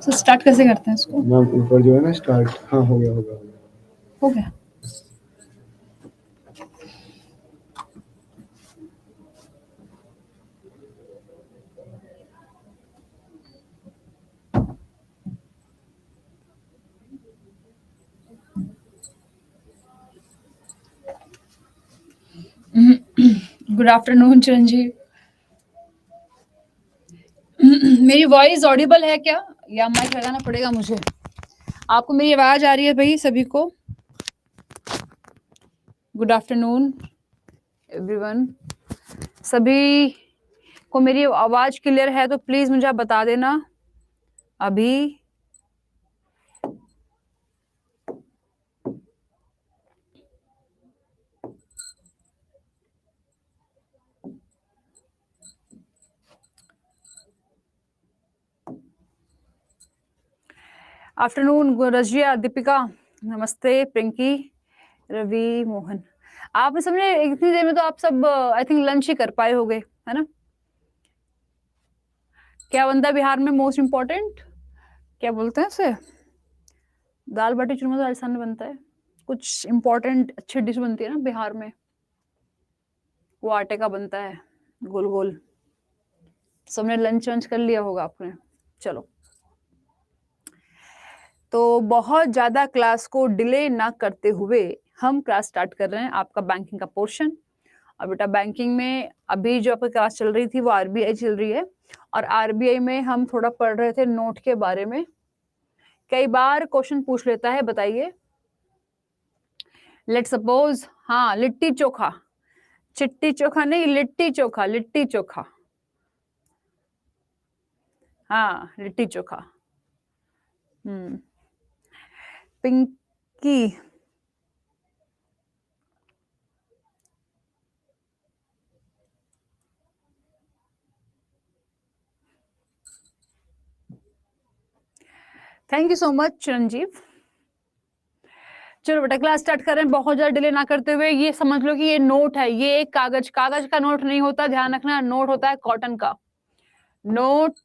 तो स्टार्ट कैसे करते हैं इसको? मैम ऊपर जो है ना स्टार्ट, हाँ हो गया। हो गया। गुड आफ्टरनून चिरंजीव। मेरी वॉइस ऑडिबल है क्या, या माइक लगाना पड़ेगा मुझे? आपको मेरी आवाज आ रही है भाई सभी को? Good afternoon everyone. सभी को मेरी आवाज क्लियर है तो प्लीज मुझे आप बता देना अभी। आफ्टरनून रजिया, दीपिका, नमस्ते, पिंकी, रवि, मोहन। आपने समझे इतनी देर में तो आप सब आई थिंक लंच ही कर पाए होंगे, है ना? क्या बनता है बिहार में मोस्ट इम्पोर्टेंट? क्या बोलते हैं उसे? दाल बाटी चूरमा तो राजस्थान में बनता है। कुछ इम्पोर्टेंट अच्छी डिश बनती है ना बिहार में, वो आटे का बनता है, गोल गोल। सबने लंच वंच कर लिया होगा आपने। चलो, तो बहुत ज्यादा क्लास को डिले ना करते हुए हम क्लास स्टार्ट कर रहे हैं, आपका बैंकिंग का पोर्शन। और बेटा बैंकिंग में अभी जो आपकी क्लास चल रही थी वो आरबीआई चल रही है, और आरबीआई में हम थोड़ा पढ़ रहे थे नोट के बारे में। कई बार क्वेश्चन पूछ लेता है, बताइए। लेट सपोज, हाँ, लिट्टी चोखा, चिट्टी चोखा नहीं, लिट्टी चोखा, लिट्टी चोखा, हाँ litti chokha. Pinky, thank you so much Chiranjeev. चलो बेटा क्लास स्टार्ट कर रहे हैं, बहुत ज्यादा डिले ना करते हुए। ये समझ लो कि ये नोट है, ये एक कागज का नोट नहीं होता, ध्यान रखना। नोट होता है कॉटन का, नोट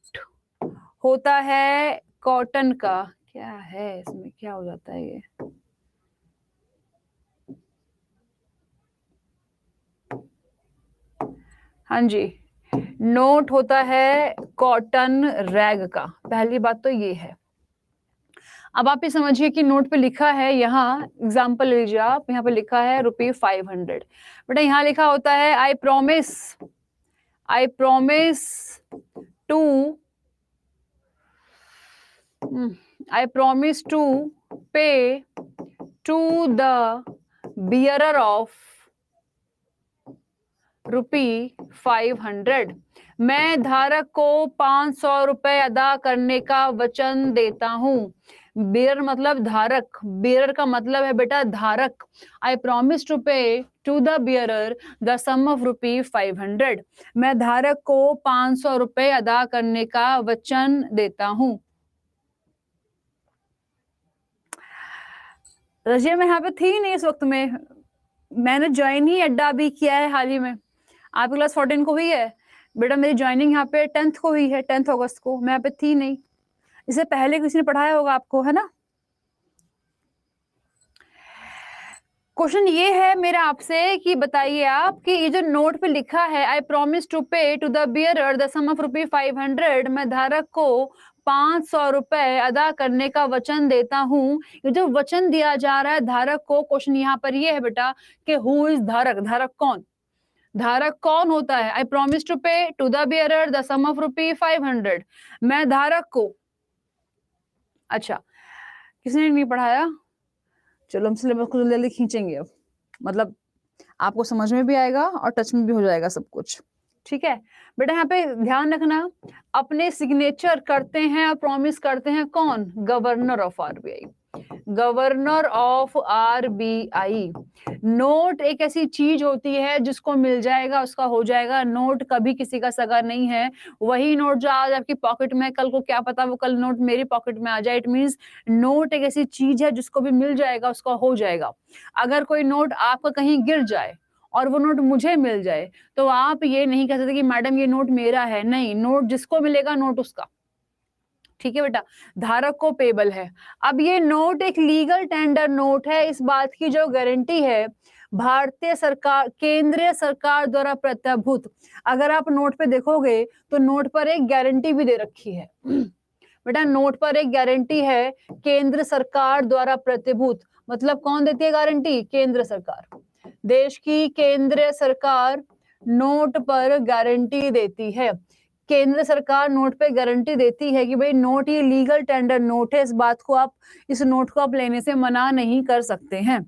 होता है कॉटन का। क्या है इसमें, क्या हो जाता है ये? हाँ जी, नोट होता है कॉटन रैग का, पहली बात तो ये है। अब आप ये समझिए कि नोट पे लिखा है, यहाँ एग्जाम्पल लीजिए आप, यहाँ पे लिखा है ₹500। बेटा यहाँ लिखा होता है आई promise to pay to the bearer of ₹500। मैं धारक को 500 रुपए अदा करने का वचन देता हूँ। बेयर मतलब धारक, बेयर का मतलब है बेटा धारक। I promise to pay to the bearer the sum of ₹500। मैं धारक को 500 रुपए अदा करने का वचन देता हूँ। रजिया मैं यहाँ पे थी नहीं इस वक्त में, मैंने ज्वाइन ही अड्डा अभी किया है हाल ही में। आपकी क्लास 14 को हुई है बेटा, मेरी ज्वाइनिंग यहाँ पे 10th को हुई है, 10 अगस्त को। मैं यहाँ पे थी नहीं, इससे पहले किसी ने पढ़ाया होगा आपको, है ना? क्वेश्चन ये है मेरा आपसे कि बताइए आप कि ये जो नोट पे लिखा है I promise to pay to the bearer the sum of ₹500, मैं धारक को 500 रुपए अदा करने का वचन देता हूँ। ये जो वचन दिया जा रहा है धारक को, क्वेश्चन यहाँ पर ये है बेटा कि हु इज धारक, धारक कौन, धारक कौन होता है? I promise to pay to the bearer the sum of ₹500। मैं धारक को, अच्छा किसने नहीं पढ़ाया? चलो हम सिलेबस को जल्दी खींचेंगे अब, मतलब आपको समझ में भी आएगा और टच में भी हो जाएगा सब कुछ, ठीक है बेटा? यहाँ पे ध्यान रखना, अपने सिग्नेचर करते हैं और प्रॉमिस करते हैं कौन? Governor of RBI, governor of RBI. Note एक ऐसी चीज होती है जिसको मिल जाएगा उसका हो जाएगा। नोट कभी किसी का सगा नहीं है। वही नोट जो आज आपकी पॉकेट में, कल को क्या पता वो कल नोट मेरी पॉकेट में आ जाए। इट मींस नोट एक ऐसी चीज है जिसको भी मिल जाएगा उसका हो जाएगा। अगर कोई नोट आपका कहीं गिर जाए और वो नोट मुझे मिल जाए तो आप ये नहीं कह सकते कि मैडम ये नोट मेरा है। नहीं, नोट जिसको मिलेगा नोट उसका। ठीक है बेटा, धारक को पेबल है। अब ये नोट एक लीगल टेंडर नोट है, इस बात की जो गारंटी है भारतीय सरकार, केंद्रीय सरकार द्वारा प्रत्याभूत। अगर आप नोट पे देखोगे तो नोट पर एक गारंटी भी दे रखी है बेटा, नोट पर एक गारंटी है केंद्र सरकार द्वारा प्रत्याभूत। मतलब कौन देती है गारंटी? केंद्र सरकार। देश की केंद्रीय सरकार नोट पर गारंटी देती है। केंद्र सरकार नोट पे गारंटी देती है कि भाई नोट ये लीगल टेंडर नोट है, इस बात को आप, इस नोट को आप लेने से मना नहीं कर सकते हैं।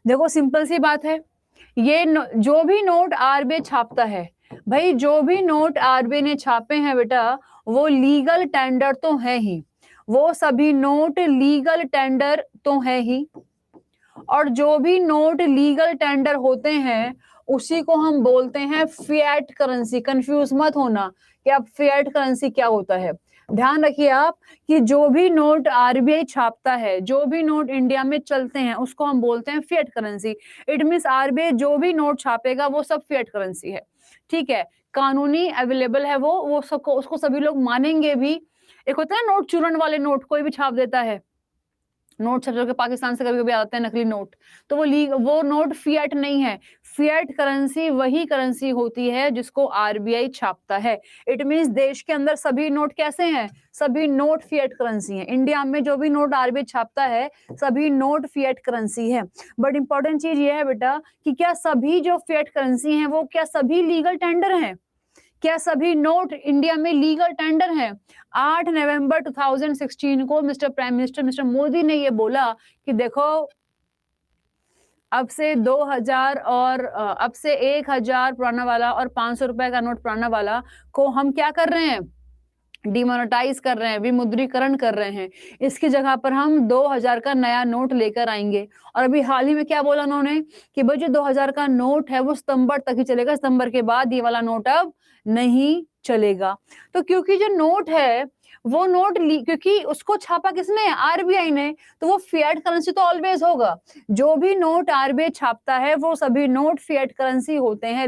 देखो सिंपल सी बात है, ये जो भी नोट आरबीआई छापता है, भाई जो भी नोट आरबीआई ने छापे हैं बेटा वो लीगल टेंडर तो है ही, वो सभी नोट लीगल टेंडर तो है ही। और जो भी नोट लीगल टेंडर होते हैं उसी को हम बोलते हैं फिएट करेंसी। कंफ्यूज मत होना कि अब फिएट करेंसी क्या होता है। ध्यान रखिए आप कि जो भी नोट आरबीआई छापता है, जो भी नोट इंडिया में चलते हैं उसको हम बोलते हैं fiat currency. It means RBI जो भी नोट छापेगा वो सब फिएट करेंसी है। ठीक है, कानूनी अवेलेबल है वो सबको, उसको सभी लोग मानेंगे भी। एक होता है नोट चूरन वाले नोट, कोई भी छाप देता है नोट छप के पाकिस्तान से कभी कभी आते हैं नकली नोट, तो वो नोट फिएट नहीं है। फिएट करेंसी वही करेंसी होती है जिसको आरबीआई छापता है। इट मींस देश के अंदर सभी नोट कैसे हैं? सभी नोट फिएट करेंसी हैं। इंडिया में जो भी नोट आरबीआई छापता है सभी नोट फिएट करेंसी है। बट इंपॉर्टेंट चीज ये है बेटा कि क्या सभी जो फिएट करेंसी हैं वो क्या सभी लीगल टेंडर हैं? क्या सभी नोट इंडिया में लीगल टेंडर हैं? 8 नवंबर 2016 को mister prime minister mister Modi ने ये बोला कि देखो अब से 2000 और अब से 1000 पुराना वाला और 500 रुपए का नोट पुराना वाला को हम क्या कर रहे हैं? डिमोनेटाइज कर रहे हैं, विमुद्रीकरण कर रहे हैं। इसकी जगह पर हम 2000 का नया नोट लेकर आएंगे। और अभी हाल ही में क्या बोला उन्होंने कि भाई जो 2000 का नोट है वो सितंबर तक ही चलेगा, सितंबर के बाद ये वाला नोट अब नहीं चलेगा। तो क्योंकि जो नोट है वो नोट क्योंकि उसको छापा किसने? आरबीआई ने, तो वो फिएट करेंसी तो ऑलवेज होगा। जो भी नोट आरबीआई छापता है वो सभी नोट फिएट करेंसी होते हैं।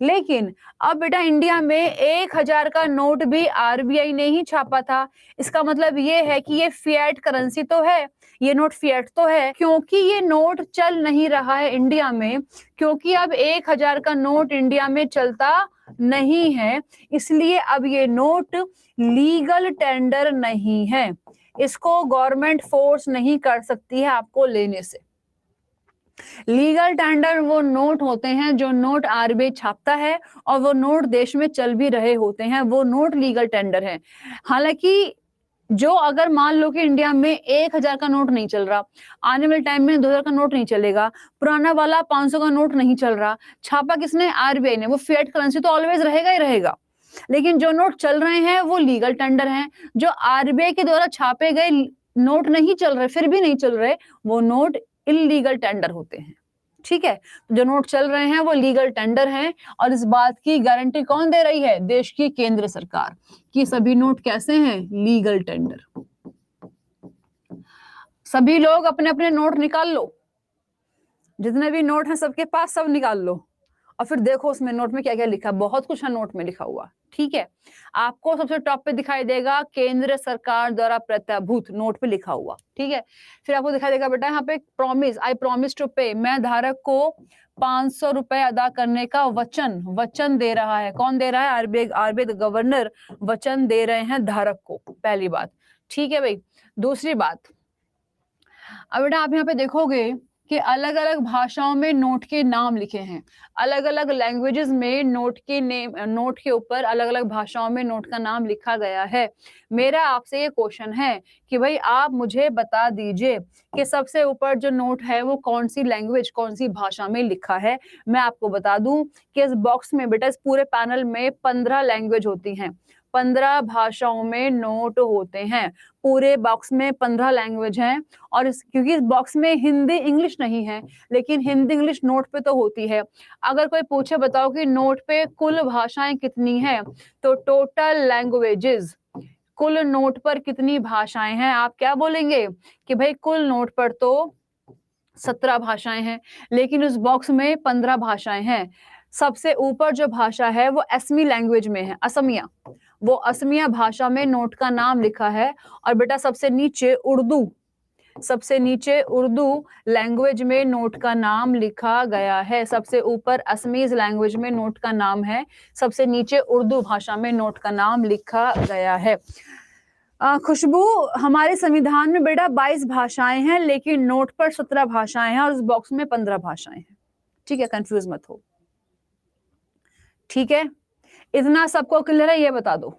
लेकिन अब बेटा इंडिया में 1000 का नोट भी आरबीआई ने ही छापा था। इसका मतलब ये है कि ये फिएट करेंसी तो है, ये नोट फिएट तो है। क्योंकि ये नोट चल नहीं रहा है इंडिया में, क्योंकि अब 1000 का नोट इंडिया में चलता नहीं है, इसलिए अब ये नोट लीगल टेंडर नहीं है। इसको गवर्नमेंट फोर्स नहीं कर सकती है आपको लेने से। लीगल टेंडर वो नोट होते हैं जो नोट आरबीआई छापता है और वो नोट देश में चल भी रहे होते हैं, वो नोट लीगल टेंडर है। हालांकि जो अगर मान लो कि इंडिया में 1000 का नोट नहीं चल रहा, आने वाले टाइम में 2000 का नोट नहीं चलेगा, पुराना वाला 500 का नोट नहीं चल रहा, छापा किसने? आरबीआई ने, वो फिएट करेंसी तो ऑलवेज रहेगा ही रहेगा। लेकिन जो नोट चल रहे हैं वो लीगल टेंडर हैं। जो आरबीआई के द्वारा छापे गए नोट नहीं चल रहे, फिर भी नहीं चल रहे, वो नोट इलीगल टेंडर होते हैं। ठीक है, जो नोट चल रहे हैं वो लीगल टेंडर हैं। और इस बात की गारंटी कौन दे रही है? देश की केंद्र सरकार, कि सभी नोट कैसे हैं? Legal tender. सभी लोग अपने अपने नोट निकाल लो, जितने भी नोट हैं सबके पास सब निकाल लो और फिर देखो उसमें नोट में क्या क्या लिखा। बहुत कुछ है नोट में लिखा हुआ। ठीक है, आपको सबसे टॉप पे दिखाई देगा केंद्र सरकार द्वारा प्रत्याभूत, नोट पे लिखा हुआ। ठीक है, फिर आपको दिखाई देगा बेटा यहाँ पे प्रॉमिस, आई प्रॉमिस टू पे, मैं धारक को 500 रुपए अदा करने का वचन दे रहा है। कौन दे रहा है? आरबीआई गवर्नर वचन दे रहे हैं धारक को, पहली बात। ठीक है भाई, दूसरी बात, अब बेटा आप यहाँ पे देखोगे कि अलग अलग भाषाओं में नोट के नाम लिखे हैं। अलग अलग लैंग्वेजेस में नोट के ऊपर अलग अलग भाषाओं में नोट का नाम लिखा गया है। मेरा आपसे ये क्वेश्चन है कि भाई आप मुझे बता दीजिए कि सबसे ऊपर जो नोट है वो कौन सी लैंग्वेज, कौन सी भाषा में लिखा है। मैं आपको बता दूं कि इस बॉक्स में बेटा, इस पूरे पैनल में 15 लैंग्वेज होती हैं, 15 भाषाओं में नोट होते हैं। पूरे बॉक्स में 15 लैंग्वेज हैं। और क्योंकि इस बॉक्स में हिंदी इंग्लिश नहीं है, लेकिन हिंदी इंग्लिश नोट पे तो होती है। अगर कोई पूछे बताओ कि नोट पे कुल भाषाएं कितनी हैं, तो टोटल लैंग्वेजेस, कुल नोट पर कितनी भाषाएं हैं, आप क्या बोलेंगे कि भाई कुल नोट पर तो 17 भाषाएं हैं, लेकिन उस बॉक्स में 15 भाषाएं हैं। सबसे ऊपर जो भाषा है वो असमी लैंग्वेज में है, असमिया, वो असमिया भाषा में नोट का नाम लिखा है। और बेटा सबसे नीचे उर्दू लैंग्वेज में नोट का नाम लिखा गया है। सबसे ऊपर असमीज लैंग्वेज में नोट का नाम है, सबसे नीचे उर्दू भाषा में नोट का नाम लिखा गया है। खुशबू, हमारे संविधान में बेटा 22 भाषाएं हैं, लेकिन नोट पर 17 भाषाएं हैं और इस बॉक्स में 15 भाषाएं हैं। ठीक है, कंफ्यूज मत हो। ठीक है, इतना सबको क्लियर है, ये बता दो।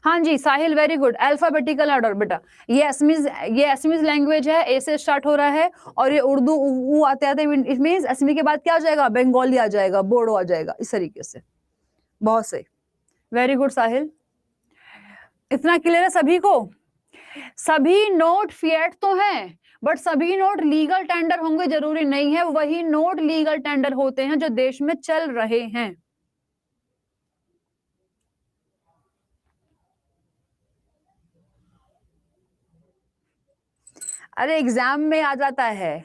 हाँ जी साहिल, वेरी गुड। अल्फाबेटिकल ऑर्डर बेटा, ये असमीज लैंग्वेज है, ए से स्टार्ट हो रहा है, और ये उर्दू ऊ आते आते इट मींस असमी के बाद क्या आ जाएगा, बंगाली आ जाएगा, बोडो आ जाएगा, इस तरीके से। बहुत सही, वेरी गुड साहिल। इतना क्लियर है सभी को? सभी नोट फिएट तो हैं, बट सभी नोट लीगल टेंडर होंगे जरूरी नहीं है। वही नोट लीगल टेंडर होते हैं जो देश में चल रहे हैं। अरे एग्जाम में आ जाता है,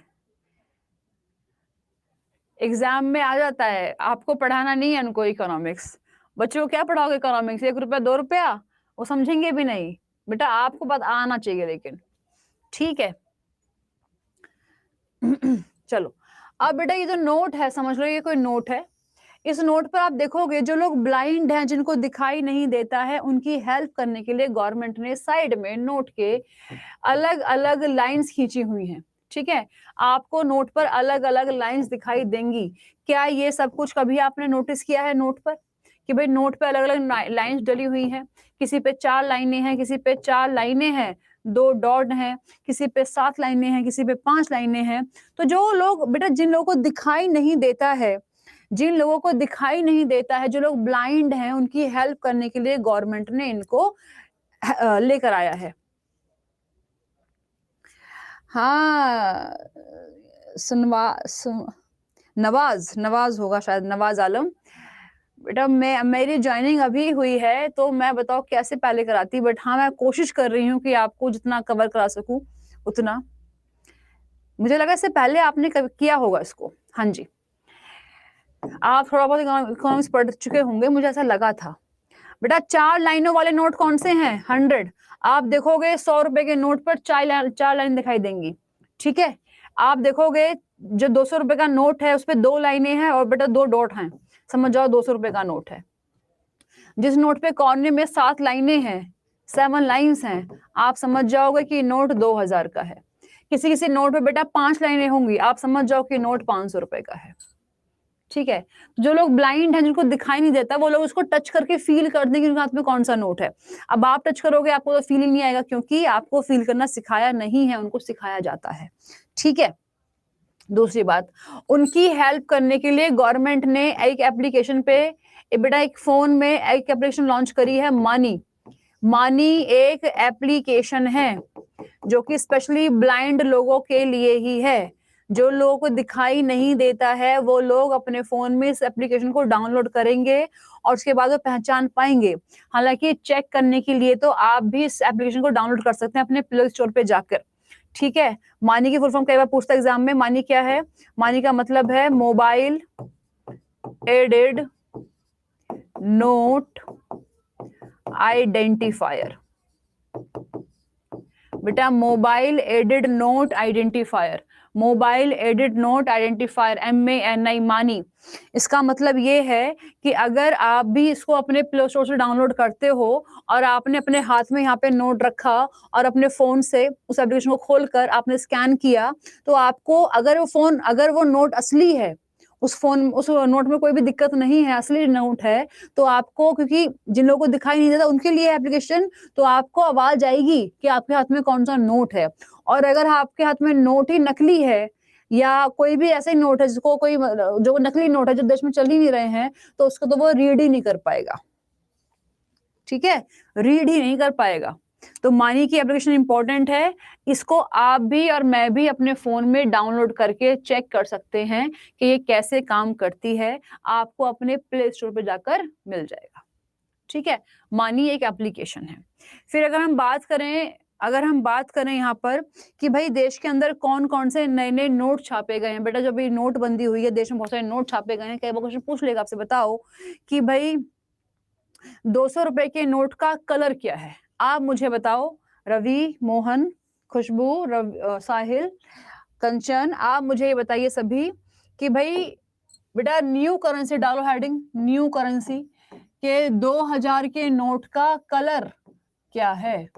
एग्जाम में आ जाता है। आपको पढ़ाना नहीं है उनको इकोनॉमिक्स। बच्चों को क्या पढ़ाओगे इकोनॉमिक्स? 1 रुपया 2 रुपया वो समझेंगे भी नहीं बेटा, आपको बात आना चाहिए लेकिन। ठीक है चलो, अब बेटा ये जो नोट है समझ लो, ये कोई नोट है। इस नोट पर आप देखोगे जो लोग ब्लाइंड हैं, जिनको दिखाई नहीं देता है, उनकी हेल्प करने के लिए गवर्नमेंट ने साइड में नोट के अलग अलग लाइंस खींची हुई हैं। ठीक है, आपको नोट पर अलग अलग लाइंस दिखाई देंगी। क्या ये सब कुछ कभी आपने नोटिस किया है नोट पर, कि भाई नोट पे अलग अलग लाइंस डली हुई हैं? किसी पे 4 लाइनें हैं, किसी पे 4 लाइनें हैं, 2 डॉट हैं, किसी पे 7 लाइनें हैं, किसी पे 5 लाइनें हैं। तो जो लोग बेटा, जिन लोगों को दिखाई नहीं देता है, जो लोग ब्लाइंड हैं, उनकी हेल्प करने के लिए गवर्नमेंट ने इनको लेकर आया है। हाँ नवाज होगा शायद, नवाज आलम। बेटा मेरी ज्वाइनिंग अभी हुई है, तो मैं बताओ कैसे पहले कराती, बट हाँ मैं कोशिश कर रही हूँ कि आपको जितना कवर करा सकूं उतना। मुझे लगा इससे पहले आपने किया होगा इसको। हाँ जी, आप थोड़ा बहुत इकोनॉमिक्स पढ़ चुके होंगे, मुझे ऐसा लगा था। बेटा 4 लाइनों वाले नोट कौन से हैं? 100। आप देखोगे 100 रुपए के नोट पर 4 लाइन दिखाई देंगी। ठीक है, आप देखोगे जो 200 रुपए का नोट है उस पर 2 लाइनें हैं और बेटा 2 डॉट हैं, समझ जाओ 200 रुपए का नोट है। जिस नोट पे कॉर्नर में 7 लाइनें हैं, 7 लाइन्स हैं, आप समझ जाओगे कि नोट 2000 का है। किसी किसी नोट पे बेटा 5 लाइनें होंगी, आप समझ जाओ कि नोट 500 रुपए का है। ठीक है, जो लोग ब्लाइंड हैं, जिनको दिखाई नहीं देता, वो लोग उसको टच करके फील कर देंगे उनके हाथ में कौन सा नोट है। अब आप टच करोगे आपको तो फील ही नहीं आएगा, क्योंकि आपको फील करना सिखाया नहीं है, उनको सिखाया जाता है। ठीक है, दूसरी बात, उनकी हेल्प करने के लिए गवर्नमेंट ने एक एप्लीकेशन पे बेटा, एक फोन में एक एप्लीकेशन लॉन्च करी है, मानी एक एप्लीकेशन है जो कि स्पेशली ब्लाइंड लोगों के लिए ही है। जो लोगों को दिखाई नहीं देता है, वो लोग अपने फोन में इस एप्लीकेशन को डाउनलोड करेंगे और उसके बाद वो पहचान पाएंगे। हालांकि चेक करने के लिए तो आप भी इस एप्लीकेशन को डाउनलोड कर सकते हैं अपने प्ले स्टोर पे जाकर। ठीक है, मानी की फुल फॉर्म कई बार पूछता है एग्जाम में, मानी क्या है? मानी का मतलब है मोबाइल एडेड नोट आइडेंटिफायर। बेटा mobile aided note identifier, mobile aided note identifier, MANI, मानी। इसका मतलब ये है कि अगर आप भी इसको अपने प्ले स्टोर से डाउनलोड करते हो और आपने अपने हाथ में यहाँ पे नोट रखा और अपने फोन से उस एप्लीकेशन को खोलकर आपने स्कैन किया, तो आपको अगर वो नोट असली है, उस नोट में कोई भी दिक्कत नहीं है, असली नोट है, तो आपको, क्योंकि जिन लोगों को दिखाई नहीं देता उनके लिए एप्लीकेशन, तो आपको आवाज आएगी कि आपके हाथ में कौन सा नोट है। और अगर आपके हाथ में नोट ही नकली है या कोई भी ऐसे नोट है जिसको कोई, जो नकली नोट है जो देश में चल ही नहीं रहे हैं, तो उसको तो वो रीड ही नहीं कर पाएगा। ठीक है, रीड ही नहीं कर पाएगा। तो मानी की एप्लीकेशन इंपॉर्टेंट है, इसको आप भी और मैं भी अपने फोन में डाउनलोड करके चेक कर सकते हैं कि ये कैसे काम करती है। आपको अपने प्ले स्टोर पे जाकर मिल जाएगा। ठीक है, मानी एक एप्लीकेशन है। फिर अगर हम बात करें यहाँ पर कि भाई देश के अंदर कौन कौन से नए नए नोट छापे गए हैं। बेटा जब ये नोटबंदी हुई है, देश में बहुत सारे नोट छापे गए हैं, कई बार क्वेश्चन पूछ लेगा आपसे, बताओ कि भाई 200 रुपए के नोट का कलर क्या है? आप मुझे बताओ। रवि, मोहन, खुशबू, साहिल, कंचन, आप मुझे ये बताइए सभी कि भाई बेटा न्यू करेंसी डालो, हेडिंग न्यू करेंसी के 2000 के नोट का कलर क्या है?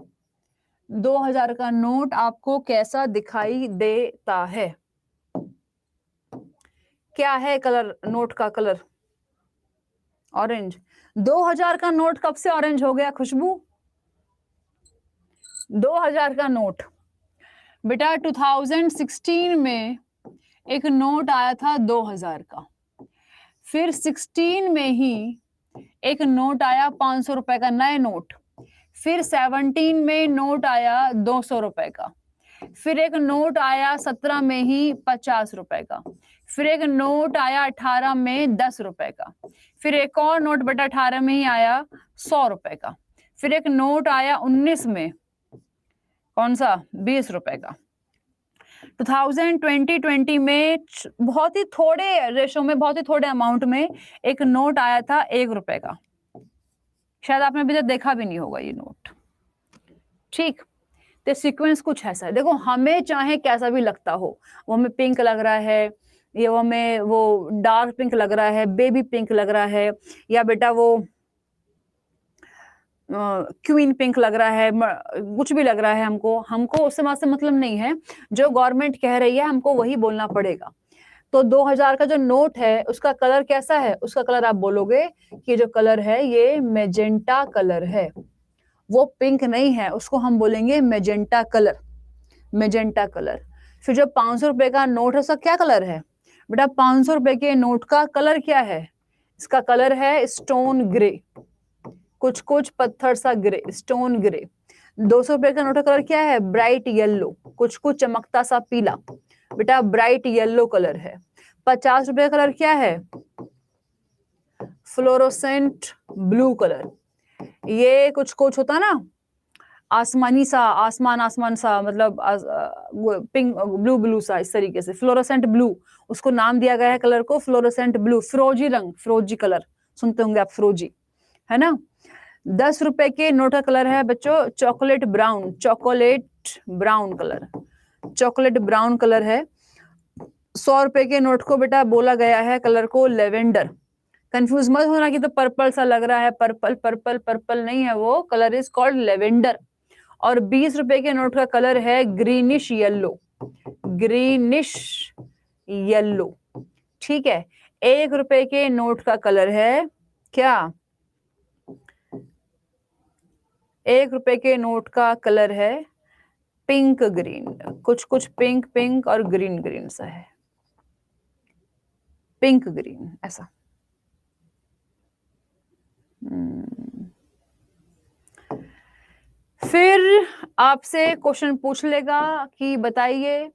2000 का नोट आपको कैसा दिखाई देता है? क्या है कलर? नोट का कलर ऑरेंज। 2000 का नोट कब से ऑरेंज हो गया खुशबू? 2000 का नोट बेटा 2016 में एक नोट आया था 2000 का, फिर 16 में ही एक नोट आया 500 रुपए का, नए नोट। फिर 17 में नोट आया 200 रुपए का, फिर एक नोट आया 17 में ही 50 रुपए का, फिर एक नोट आया 18 में 10 रुपए का, फिर एक और नोट बेटा 18 में ही आया 100 रुपए का, फिर एक नोट आया 19 में, कौन सा? 20 रुपए का। 2020 में बहुत ही थोड़े रेशो में, बहुत ही थोड़े अमाउंट में एक नोट आया था 1 रुपए का। शायद आपने अभी तक देखा भी नहीं होगा ये नोट। ठीक, तो सीक्वेंस कुछ ऐसा है। देखो हमें चाहे कैसा भी लगता हो, वो हमें पिंक लग रहा है, ये वो हमें वो डार्क पिंक लग रहा है, बेबी पिंक लग रहा है, या बेटा वो क्वीन पिंक लग रहा है, कुछ भी लग रहा है, हमको उससे मतलब नहीं है। जो गवर्नमेंट कह रही है हमको वही बोलना पड़ेगा। तो 2000 का जो नोट है उसका कलर कैसा है? उसका कलर आप बोलोगे कि जो कलर है ये मेजेंटा कलर है, वो पिंक नहीं है, उसको हम बोलेंगे मेजेंटा कलर, मेजेंटा कलर। फिर जो 500 रुपए का नोट है उसका क्या कलर है? बेटा 500 रुपए के नोट का कलर क्या है? इसका कलर है स्टोन ग्रे, कुछ कुछ पत्थर सा ग्रे, स्टोन ग्रे। 200 रुपए का नोट का कलर क्या है? ब्राइट येलो, कुछ कुछ चमकता सा पीला, बेटा ब्राइट येलो कलर है। 50 रुपए का कलर क्या है? Fluorescent blue colour. ये कुछ कुछ होता ना आसमानी सा, आसमान सा, मतलब पिंक ब्लू ब्लू सा, इस तरीके से फ्लोरोसेंट ब्लू, उसको नाम दिया गया है कलर को फ्लोरोसेंट ब्लू। फिरोजी रंग, फिरोजी कलर सुनते होंगे आप, फिरोजी, है ना। 10 रुपए के नोट का कलर है बच्चों chocolate brown, chocolate brown colour, chocolate brown colour है। 100 रुपए के नोट को बेटा बोला गया है कलर को लेवेंडर। कंफ्यूज मत होना कि तो पर्पल सा लग रहा है, पर्पल पर्पल पर्पल नहीं है, वो कलर इज कॉल्ड लेवेंडर। और 20 रुपए के नोट का कलर है ग्रीनिश येलो, ग्रीनिश येलो, ठीक है। 1 रुपए के नोट का कलर है क्या? 1 रुपए के नोट का कलर है पिंक ग्रीन, कुछ कुछ पिंक पिंक और ग्रीन ग्रीन सा है, पिंक ग्रीन ऐसा। फिर आपसे क्वेश्चन पूछ लेगा कि बताइए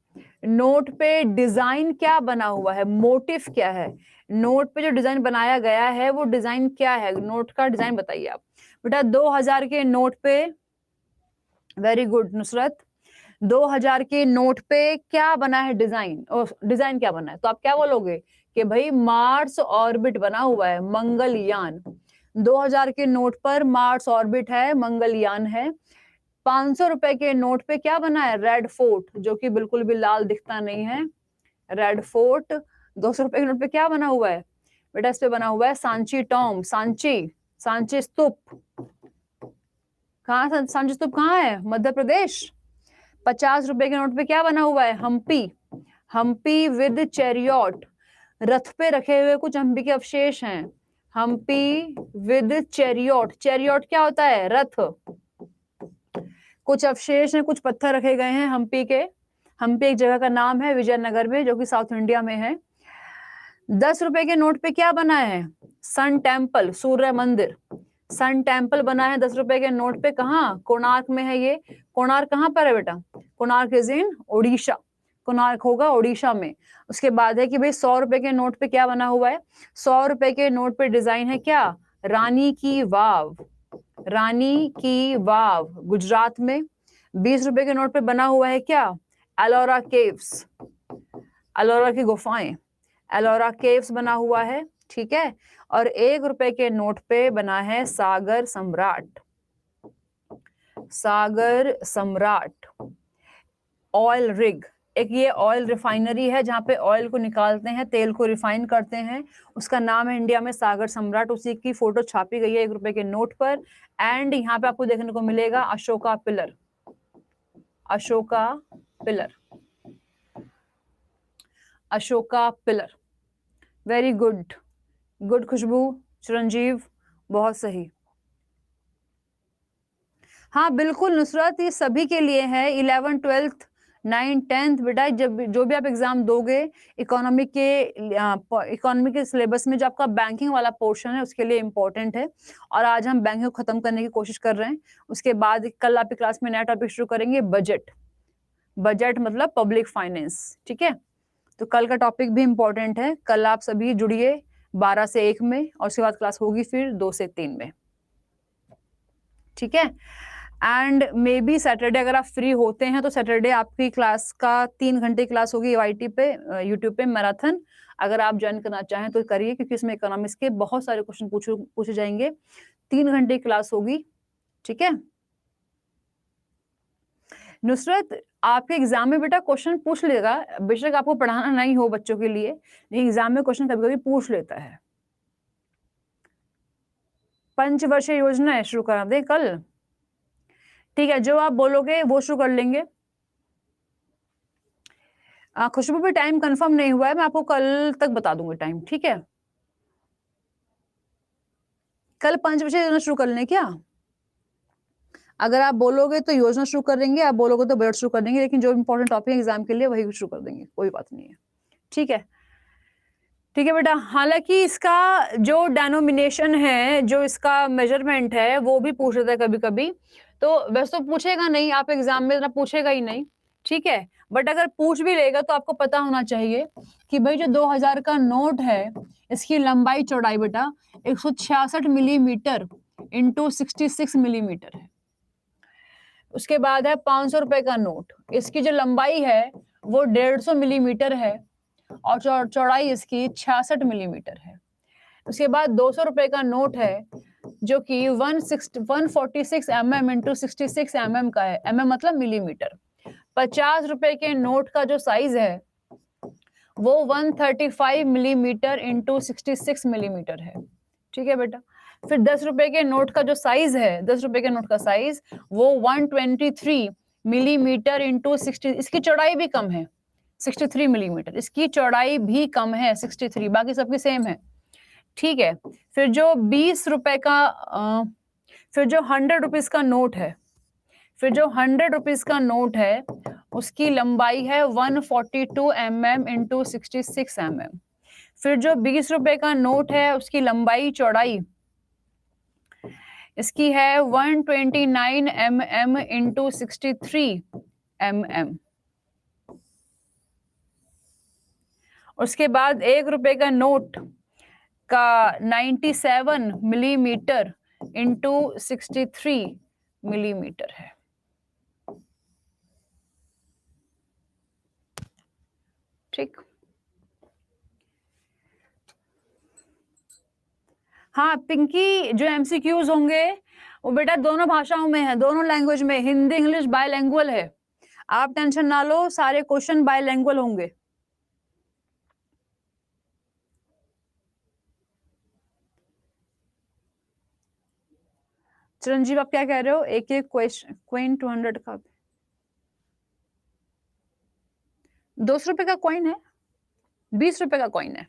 नोट पे डिजाइन क्या बना हुआ है, मोटिव क्या है? नोट पे जो डिजाइन बनाया गया है वो डिजाइन क्या है? नोट का डिजाइन बताइए आप। बेटा 2000 के नोट पे, वेरी गुड नुसरत, 2000 के नोट पे क्या बना है डिजाइन? डिजाइन क्या बना है? तो आप क्या बोलोगे कि भाई मार्स ऑर्बिट बना हुआ है, मंगलयान। 2000 के नोट पर मार्स ऑर्बिट है, मंगलयान है। 500 रुपए के नोट पे क्या बना है? रेड फोर्ट, जो कि बिल्कुल भी लाल दिखता नहीं है, रेड फोर्ट। 200 रुपए के नोट पे क्या बना हुआ है? बेटा इस पे बना हुआ है सांची टॉम, सांची, सांची स्तूप। कहाँ सांची स्तूप कहाँ है? मध्य प्रदेश। 50 रुपए के नोट पे क्या बना हुआ है? हम्पी, हम्पी विद चैरियट, रथ पे रखे हुए कुछ हम्पी के अवशेष हैं, हम्पी विद चैरियट। चैरियट क्या होता है? रथ। कुछ अवशेष हैं, कुछ पत्थर रखे गए हैं हम्पी के। हम्पी एक जगह का नाम है विजयनगर में, जो कि साउथ इंडिया में है। 10 रुपए के नोट पे क्या बना है? सन टेम्पल, सूर्य मंदिर, सन टेम्पल बना है 10 रुपए के नोट पे। कहाँ? कोणार्क में है ये। कोणार्क कहाँ पर है बेटा? कोणार्क इज इन ओडिशा, कोणार्क होगा ओडिशा में। उसके बाद है कि भाई 100 रुपए के नोट पे क्या बना हुआ है? 100 रुपए के नोट पे डिजाइन है क्या? रानी की वाव, रानी की वाव गुजरात में। 20 रुपए के नोट पे बना हुआ है क्या? एलोरा केव्स, एलोरा की गुफाएं, एलोरा केव्स बना हुआ है, ठीक है। और 1 रुपए के नोट पे बना है सागर सम्राट, सागर सम्राट ऑयल रिग। एक ये ऑयल रिफाइनरी है जहाँ पे ऑयल को निकालते हैं, तेल को रिफाइन करते हैं, उसका नाम है इंडिया में सागर सम्राट। उसी की फोटो छापी गई है 1 रुपए के नोट पर। एंड यहाँ पे आपको देखने को मिलेगा Ashoka pillar, Ashoka pillar, Ashoka pillar. Very good, good Khushboo, Chiranjeev, बहुत सही। हाँ बिल्कुल नुसरत, ये सभी के लिए है, 11th 12th 9th 10th बेटा, जब जो भी आप एग्जाम दोगे इकोनॉमी के सिलेबस में जो आपका बैंकिंग वाला पोर्शन है उसके लिए इम्पोर्टेंट है। और आज हम बैंकिंग को खत्म करने की कोशिश कर रहे हैं। उसके बाद कल आपकी क्लास में नया टॉपिक शुरू करेंगे, बजट। बजट मतलब पब्लिक फाइनेंस, ठीक है। तो कल का टॉपिक भी इम्पोर्टेंट है। कल आप सभी जुड़िए 12 से 1 में, और उसके बाद क्लास होगी फिर 2 से 3 में, ठीक है। एंड मे बी सैटरडे अगर आप फ्री होते हैं तो सैटरडे आपकी क्लास का 3 घंटे क्लास होगी YT पे, यूट्यूब पे मैराथन। अगर आप ज्वाइन करना चाहें तो करिए, क्योंकि इसमें इकोनॉमिक्स के बहुत सारे क्वेश्चन पूछे जाएंगे। 3 घंटे क्लास होगी, ठीक है। नुसरत, आपके एग्जाम में बेटा क्वेश्चन पूछ लेगा, बेशक आपको पढ़ाना नहीं हो बच्चों के लिए, लेकिन एग्जाम में क्वेश्चन कभी कभी पूछ लेता है। पंचवर्षीय योजना है, शुरू करा दें कल, ठीक है। जो आप बोलोगे वो शुरू कर लेंगे। खुशबू पे टाइम कंफर्म नहीं हुआ है, मैं आपको कल तक बता दूंगी टाइम, ठीक है। कल पंचवर्षीय योजना शुरू कर लें क्या? अगर आप बोलोगे तो योजना शुरू कर देंगे, आप बोलोगे तो बजट शुरू कर देंगे, लेकिन जो इंपॉर्टेंट टॉपिक एग्जाम के लिए वही शुरू कर देंगे, कोई बात नहीं है, ठीक है। ठीक है बेटा, हालांकि इसका जो डेनोमिनेशन है, जो इसका मेजरमेंट है, वो भी पूछ लेता है कभी कभी। तो वैसे तो पूछेगा नहीं, आप एग्जाम में इतना पूछेगा ही नहीं, ठीक है। बट अगर पूछ भी लेगा तो आपको पता होना चाहिए कि भाई जो 2000 का नोट है, इसकी लंबाई चौड़ाई बेटा 166 मिलीमीटर इंटू 66 मिलीमीटर है। उसके बाद है 500 रुपए का नोट, इसकी जो लंबाई है वो 150 मिलीमीटर है और चौड़ाई इसकी 66 मिलीमीटर है। उसके बाद 200 रुपए का नोट है जो कि 146 mm इंटू 66 mm का है, mm मतलब मिलीमीटर। 50 रुपए के नोट का जो साइज है वो 135 मिलीमीटर इंटू 66 मिलीमीटर है, ठीक है बेटा। फिर 10 रुपए के नोट का जो साइज है, 10 रुपए के नोट का साइज वो 123 मिलीमीटर इंटू 60, इसकी चौड़ाई भी कम है 63 मिलीमीटर, इसकी चौड़ाई भी कम है 63, बाकी सबकी सेम है, ठीक है। फिर जो 20 रुपए का फिर जो 100 रुपीज का नोट है, फिर जो 100 रुपीज का नोट है उसकी लंबाई है 142 mm इंटू 66 mm। फिर जो 20 रुपए का नोट है उसकी लंबाई चौड़ाई इसकी है 129 mm इंटू 63 mm। उसके बाद 1 रुपए का नोट का 97 मिलीमीटर इंटू 63 मिलीमीटर है, ठीक। हाँ पिंकी, जो MCQs होंगे वो बेटा दोनों भाषाओं में है, दोनों लैंग्वेज में, हिंदी इंग्लिश बायलैंग्वेज है। आप टेंशन ना लो, सारे क्वेश्चन बायलैंग्वेज होंगे। चिरंजीव आप क्या कह रहे हो? एक क्वेश्चन क्वेन 200 का 200 रुपए का कॉइन है, 20 रुपए का कॉइन है,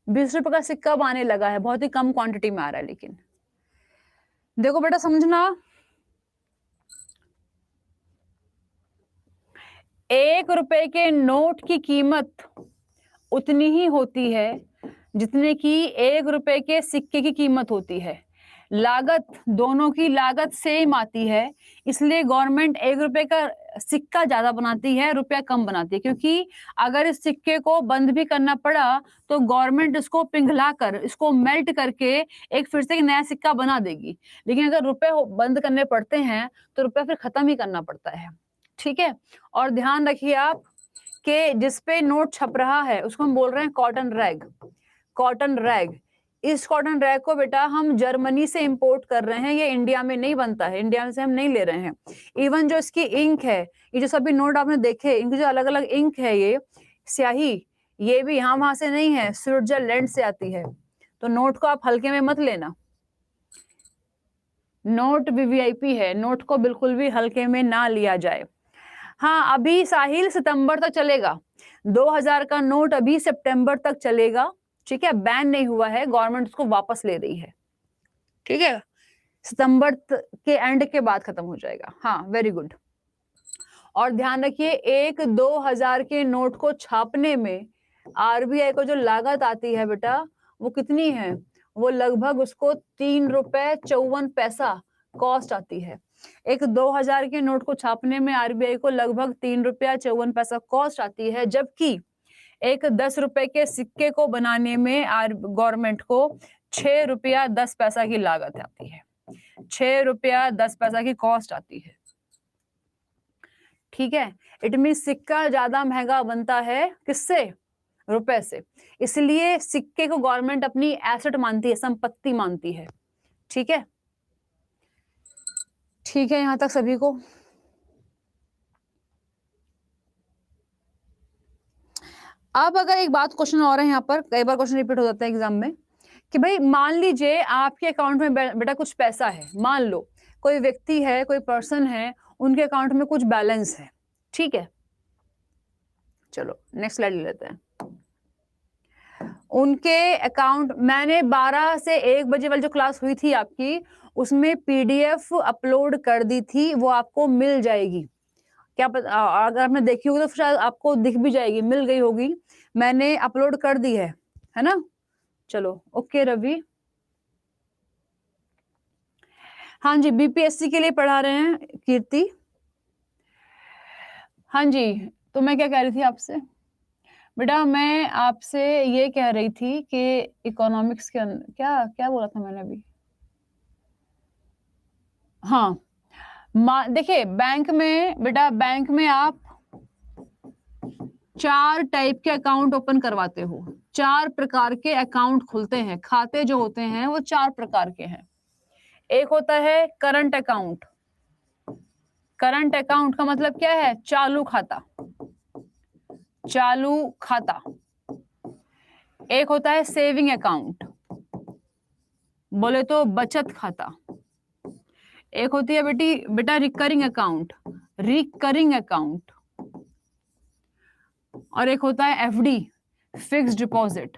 20 रुपए का सिक्का अब आने लगा है, बहुत ही कम क्वांटिटी में आ रहा है। लेकिन देखो बेटा समझना, 1 रुपए के नोट की कीमत उतनी ही होती है जितने की 1 रुपए के सिक्के की कीमत होती है। लागत, दोनों की लागत सेम आती है, इसलिए गवर्नमेंट 1 रुपए का सिक्का ज्यादा बनाती है, रुपया कम बनाती है। क्योंकि अगर इस सिक्के को बंद भी करना पड़ा तो गवर्नमेंट इसको पिघला कर, इसको मेल्ट करके एक फिर से एक नया सिक्का बना देगी। लेकिन अगर रुपए बंद करने पड़ते हैं तो रुपया फिर खत्म ही करना पड़ता है, ठीक है। और ध्यान रखिए आप कि जिसपे नोट छप रहा है उसको हम बोल रहे हैं कॉटन रैग। कॉटन रैग, इस कॉटन रैग को बेटा हम जर्मनी से इंपोर्ट कर रहे हैं, ये इंडिया में नहीं बनता है, इंडिया से हम नहीं ले रहे हैं। इवन जो इसकी इंक है, ये जो सभी नोट आपने देखे, इनकी जो अलग अलग इंक है, ये स्याही, ये भी यहाँ वहां से नहीं है, स्विट्जरलैंड से आती है। तो नोट को आप हल्के में मत लेना, नोट वीवीआईपी है, नोट को बिल्कुल भी हल्के में ना लिया जाए। हाँ, अभी साहिल सितंबर तक चलेगा, 2000 का नोट अभी सितंबर तक चलेगा, ठीक है, बैन नहीं हुआ है, गवर्नमेंट उसको वापस ले रही है, ठीक है, सितंबर के एंड के बाद खत्म हो जाएगा। हाँ, वेरी गुड। और ध्यान रखिए, 1-2000 के नोट को छापने में आरबीआई को जो लागत आती है बेटा, वो कितनी है, वो लगभग उसको 3 रुपए 54 पैसा कॉस्ट आती है। एक 2000 के नोट को छापने में आरबीआई को लगभग 3 रुपया 54 पैसा कॉस्ट आती है, जबकि एक 10 रुपए के सिक्के को बनाने में गवर्नमेंट को 6 रुपया 10 पैसा की लागत आती है, 6 रुपया 10 पैसा की कॉस्ट आती है, ठीक है। इट मीन सिक्का ज्यादा महंगा बनता है किससे, रुपए से, इसलिए सिक्के को गवर्नमेंट अपनी एसेट मानती है, संपत्ति मानती है, ठीक है, ठीक है, यहां तक सभी को। अब अगर एक बात क्वेश्चन और है, यहाँ पर कई बार क्वेश्चन रिपीट हो जाता है एग्जाम में, कि भाई मान लीजिए आपके अकाउंट में बेटा कुछ पैसा है, मान लो कोई व्यक्ति है, कोई पर्सन है, उनके अकाउंट में कुछ बैलेंस है, ठीक है, चलो नेक्स्ट स्लाइड ले लेते हैं। उनके अकाउंट, मैंने 12 से 1 बजे वाली जो क्लास हुई थी आपकी, उसमें पीडीएफ अपलोड कर दी थी, वो आपको मिल जाएगी, क्या पता अगर आपने देखी होगी तो शायद आपको दिख भी जाएगी, मिल गई होगी, मैंने अपलोड कर दी है ना। चलो ओके रवि, हाँ जी, बीपीएससी के लिए पढ़ा रहे हैं कीर्ति, हाँ जी। तो मैं क्या कह रही थी आपसे बेटा, मैं आपसे ये कह रही थी कि इकोनॉमिक्स के अंदर क्या क्या बोला था मैंने अभी, हाँ, देखिए बैंक में बेटा, बैंक में आप 4 टाइप के अकाउंट ओपन करवाते हो, 4 प्रकार के अकाउंट खुलते हैं, खाते जो होते हैं वो 4 प्रकार के हैं। एक होता है करंट अकाउंट, करंट अकाउंट का मतलब क्या है, चालू खाता, चालू खाता। एक होता है सेविंग अकाउंट, बोले तो बचत खाता। एक होती है बेटा रिकरिंग अकाउंट, रिकरिंग अकाउंट। और एक होता है एफडी, फिक्स्ड डिपॉजिट।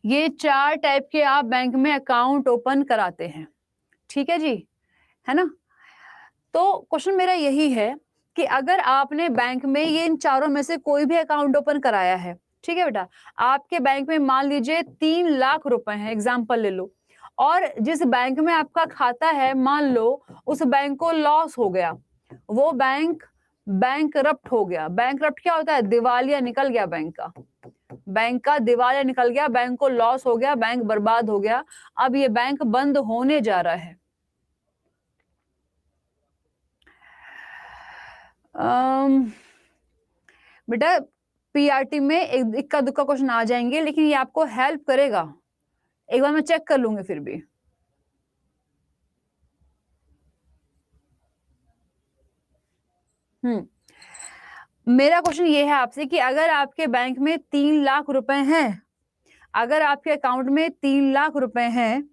ये 4 टाइप के आप बैंक में अकाउंट ओपन कराते हैं, ठीक है जी, है ना। तो क्वेश्चन मेरा यही है कि अगर आपने बैंक में ये इन चारों में से कोई भी अकाउंट ओपन कराया है, ठीक है बेटा, आपके बैंक में मान लीजिए 3 लाख रुपए हैं, एग्जाम्पल ले लो, और जिस बैंक में आपका खाता है मान लो उस बैंक को लॉस हो गया, वो बैंक बैंकरप्ट हो गया। बैंकरप्ट क्या होता है, दिवालिया निकल गया बैंक का, बैंक का दिवालिया निकल गया, बैंक को लॉस हो गया, बैंक बर्बाद हो गया, अब ये बैंक बंद होने जा रहा है। बेटा पीआरटी में एक इक्का दुक्का क्वेश्चन आ जाएंगे, लेकिन ये आपको हेल्प करेगा, एक बार मैं चेक कर लूंगी फिर भी। मेरा क्वेश्चन ये है आपसे कि अगर आपके बैंक में 3 लाख रुपए हैं, अगर आपके अकाउंट में 3 लाख रुपए हैं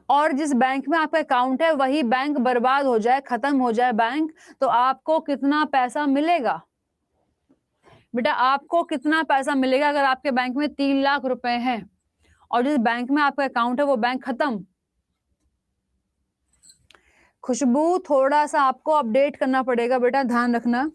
और जिस बैंक में आपका अकाउंट है वही बैंक बर्बाद हो जाए, खत्म हो जाए बैंक, तो आपको कितना पैसा मिलेगा बेटा, आपको कितना पैसा मिलेगा अगर आपके बैंक में 3 लाख रुपए हैं और जिस बैंक में आपका अकाउंट है वो बैंक खत्म। खुशबू, थोड़ा सा आपको अपडेट करना पड़ेगा बेटा, ध्यान रखना,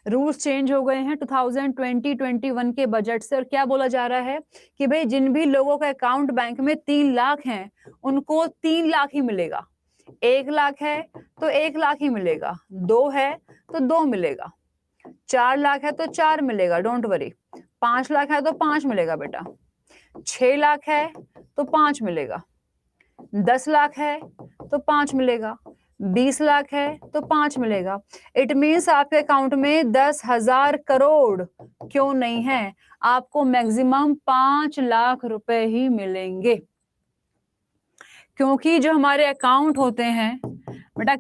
रूल्स चेंज हो गए हैं 2020-21 के बजट से, और क्या बोला जा रहा है कि भाई जिन भी लोगों का अकाउंट बैंक में 3 लाख हैं उनको 3 लाख ही मिलेगा, 1 लाख है तो 1 लाख ही मिलेगा, 2 है तो 2 मिलेगा, 4 लाख है तो 4 मिलेगा, डोंट वरी, 5 लाख है तो 5 मिलेगा बेटा, 6 लाख है तो 5 मिलेगा, 10 लाख है तो 5 मिलेगा, 20 लाख है तो 5 मिलेगा। इट मीन्स आपके अकाउंट में 10,000 करोड़ क्यों नहीं है, आपको मैक्सिमम 5 लाख रुपए ही मिलेंगे। क्योंकि जो हमारे अकाउंट होते हैं बेटा,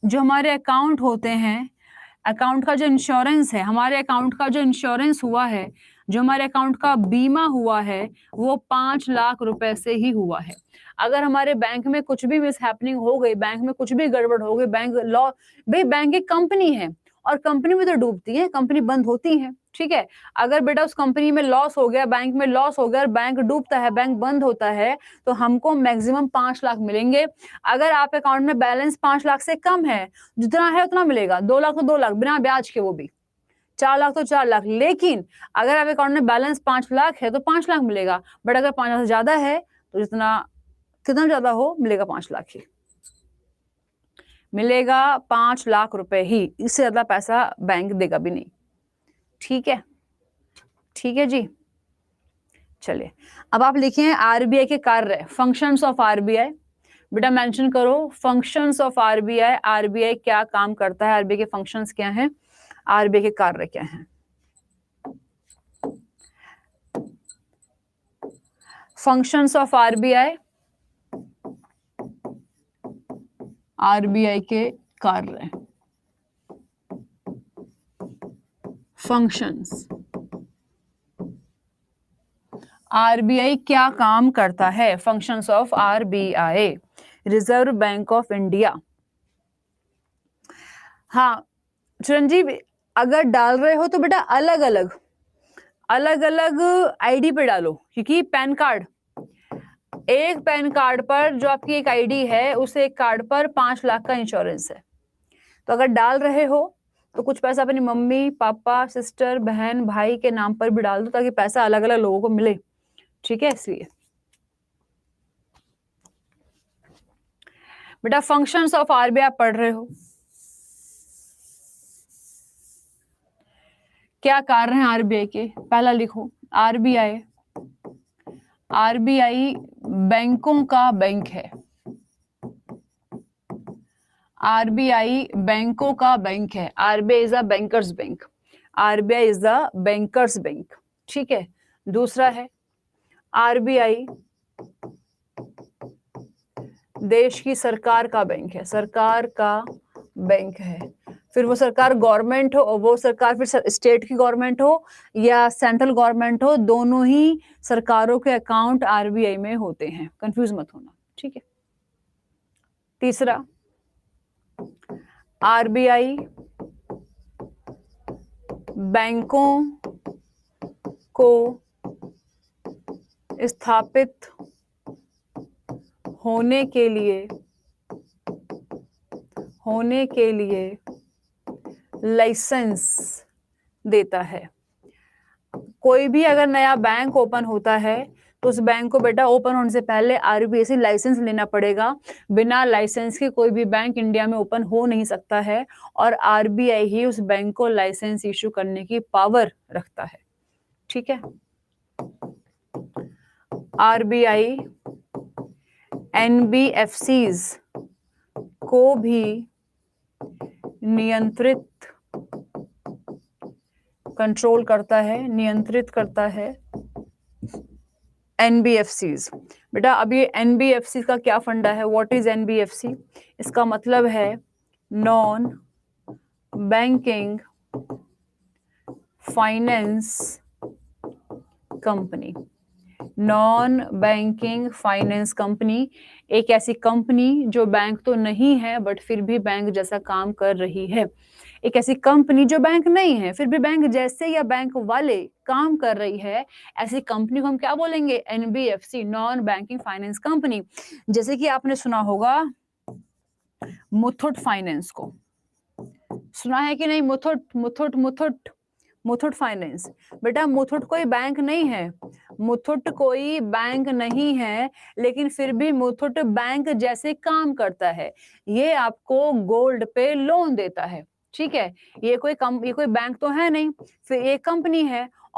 जो हमारे अकाउंट होते हैं, अकाउंट का जो इंश्योरेंस है, हमारे अकाउंट का जो इंश्योरेंस हुआ है, जो हमारे अकाउंट का बीमा हुआ है, वो 5 लाख रुपए से ही हुआ है। अगर हमारे बैंक में कुछ भी मिस हैपनिंग हो गई, बैंक में कुछ भी गड़बड़ हो गई, बैंक लॉ, भाई बैंक एक कंपनी है और कंपनी में तो डूबती है, कंपनी बंद होती है, ठीक है। अगर बेटा उस कंपनी में लॉस हो गया, बैंक में लॉस हो गया और बैंक डूबता है, बैंक बंद होता है, तो हमको मैक्सिमम 5 लाख मिलेंगे। अगर आप अकाउंट में बैलेंस 5 लाख से कम है, जितना है उतना मिलेगा, 2 लाख तो 2 लाख बिना ब्याज के, वो भी 4 लाख तो 4 लाख। लेकिन अगर आप अकाउंट में बैलेंस 5 लाख है तो 5 लाख मिलेगा, बट अगर 5 लाख से ज्यादा है तो कितना ज्यादा हो मिलेगा, 5 लाख ही मिलेगा, 5 लाख रुपए ही, इससे ज्यादा पैसा बैंक देगा भी नहीं। ठीक है, ठीक है जी। चलिए अब आप लिखिए आरबीआई के कार्य, फंक्शंस ऑफ आरबीआई। बेटा मेंशन करो फंक्शंस ऑफ आरबीआई, आरबीआई क्या काम करता है, आरबीआई के फंक्शंस क्या हैं, आरबीआई के कार्य क्या हैं। फंक्शंस ऑफ आरबीआई, आरबीआई के कार्य, फंक्शंस, आरबीआई क्या काम करता है, functions of RBI, reserve bank of India. हाँ चिरंजीव, अगर डाल रहे हो तो बेटा अलग अलग आईडी पे डालो, क्योंकि पैन कार्ड, एक पैन कार्ड पर जो आपकी एक आईडी है, उस एक कार्ड पर 5 लाख का इंश्योरेंस है। तो अगर डाल रहे हो तो कुछ पैसा अपनी मम्मी पापा सिस्टर बहन भाई के नाम पर भी डाल दो, ताकि पैसा अलग अलग लोगों को मिले, ठीक है। इसलिए बेटा फंक्शंस ऑफ आरबीआई आप पढ़ रहे हो, क्या कार्य हैं आरबीआई के, पहला लिखो आरबीआई, आरबीआई बैंकों का बैंक है, आरबीआई बैंकों का बैंक है, RBI is a bankers bank, RBI is the bankers bank, ठीक है। दूसरा है आरबीआई देश की सरकार का बैंक है, सरकार का बैंक है। फिर वो सरकार गवर्नमेंट हो, वो सरकार फिर स्टेट की गवर्नमेंट हो या सेंट्रल गवर्नमेंट हो, दोनों ही सरकारों के अकाउंट आरबीआई में होते हैं, कंफ्यूज मत होना, ठीक है। तीसरा आरबीआई बैंकों को स्थापित होने के लिए लाइसेंस देता है। कोई भी अगर नया बैंक ओपन होता है तो उस बैंक को बेटा ओपन होने से पहले आरबीआई से लाइसेंस लेना पड़ेगा। बिना लाइसेंस के कोई भी बैंक इंडिया में ओपन हो नहीं सकता है, और आरबीआई ही उस बैंक को लाइसेंस इशू करने की पावर रखता है, ठीक है। आरबीआई एनबीएफसीज को भी नियंत्रित कंट्रोल करता है, नियंत्रित करता है एनबीएफसीज। बेटा अब ये एनबीएफसी का क्या फंडा है, व्हाट इज एनबीएफसी, इसका मतलब है non banking finance company. Non banking finance company एक ऐसी कंपनी जो बैंक तो नहीं है बट फिर भी बैंक जैसा काम कर रही है। एक ऐसी कंपनी जो बैंक नहीं है फिर भी बैंक जैसे या बैंक वाले काम कर रही है, ऐसी कंपनी को हम क्या बोलेंगे, NBFC, non banking finance company. जैसे कि आपने सुना होगा मुथूट फाइनेंस को, सुना है कि नहीं, मुथूट मुथूट मुथूट मुथूट फाइनेंस। बेटा मुथूट कोई बैंक नहीं है, मुथूट कोई बैंक नहीं है, लेकिन फिर भी मुथूट बैंक जैसे काम करता है। ये आपको गोल्ड पे लोन देता है, ठीक है। ये कोई बैंक तो है नहीं, फिर एक कंपनी है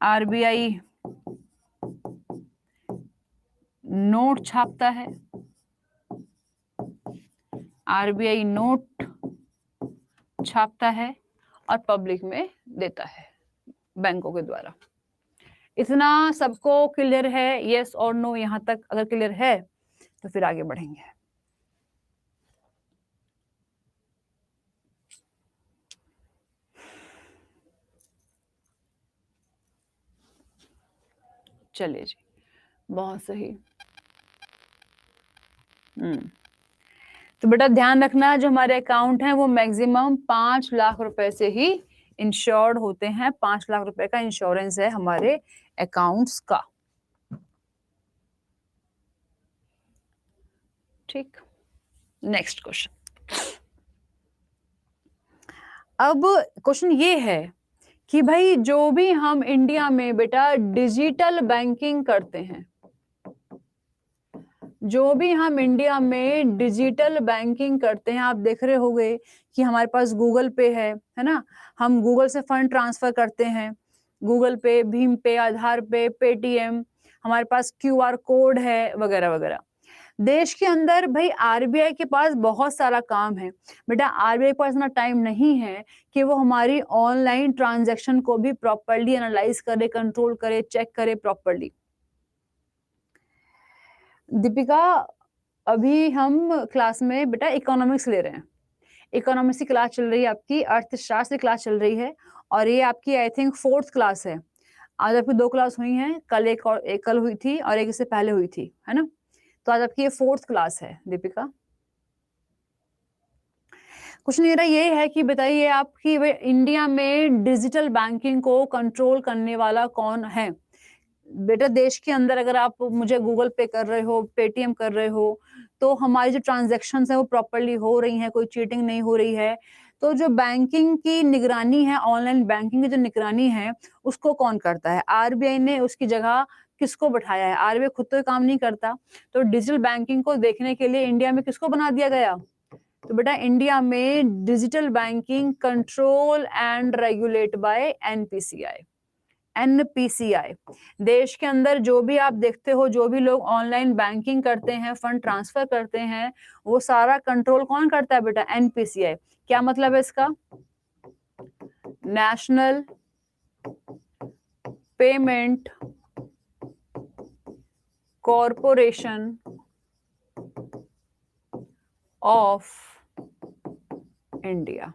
आरबीआई नोट छापता है, आरबीआई नोट छापता है और पब्लिक में देता है बैंकों के द्वारा। इतना सबको क्लियर है? यस और नो? यहां तक अगर क्लियर है तो फिर आगे बढ़ेंगे। चलिए जी, बहुत सही। तो बेटा ध्यान रखना, जो हमारे अकाउंट हैं वो मैक्सिमम 5 लाख रुपए से ही इंश्योर्ड होते हैं। 5 लाख रुपए का इंश्योरेंस है हमारे अकाउंट्स का। ठीक, नेक्स्ट क्वेश्चन। अब क्वेश्चन ये है कि भाई जो भी हम इंडिया में बेटा डिजिटल बैंकिंग करते हैं, जो भी हम इंडिया में डिजिटल बैंकिंग करते हैं, आप देख रहे होंगे कि हमारे पास गूगल पे है ना, हम गूगल से फंड ट्रांसफर करते हैं, गूगल पे, भीम पे, आधार पे, पेटीएम, हमारे पास क्यूआर कोड है वगैरह वगैरह। देश के अंदर भाई आरबीआई के पास बहुत सारा काम है बेटा। आरबीआई के पास इतना टाइम नहीं है कि वो हमारी ऑनलाइन ट्रांजैक्शन को भी प्रॉपर्ली एनालाइज करे, कंट्रोल करे, चेक करे प्रॉपर्ली। दीपिका, अभी हम क्लास में बेटा इकोनॉमिक्स ले रहे हैं, इकोनॉमिक्स की क्लास चल रही है आपकी, अर्थशास्त्र की क्लास चल रही है, और ये आपकी आई थिंक 4th क्लास है। आज आपकी 2 क्लास हुई हैं, कल एक कल हुई थी और एक इससे पहले हुई थी, है ना। तो आज आपकी ये 4th क्लास है दीपिका। क्वेश्चन मेरा ये है कि बताइए आप कि इंडिया में डिजिटल बैंकिंग को कंट्रोल करने वाला कौन है बेटा। देश के अंदर अगर आप मुझे गूगल पे कर रहे हो, पेटीएम कर रहे हो, तो हमारी जो ट्रांजैक्शन है वो प्रॉपर्ली हो रही हैं, कोई चीटिंग नहीं हो रही है। तो जो बैंकिंग की निगरानी है, ऑनलाइन बैंकिंग की जो निगरानी है, उसको कौन करता है? आरबीआई ने उसकी जगह किसको बैठाया है? आरबीआई खुद तो काम नहीं करता, तो डिजिटल बैंकिंग को देखने के लिए इंडिया में किसको बना दिया गया? तो बेटा इंडिया में digital banking control and regulate by NPCI. NPCI देश के अंदर जो भी आप देखते हो, जो भी लोग ऑनलाइन बैंकिंग करते हैं, फंड ट्रांसफर करते हैं, वो सारा कंट्रोल कौन करता है बेटा? एनपीसीआई। क्या मतलब है इसका? National payment corporation of India.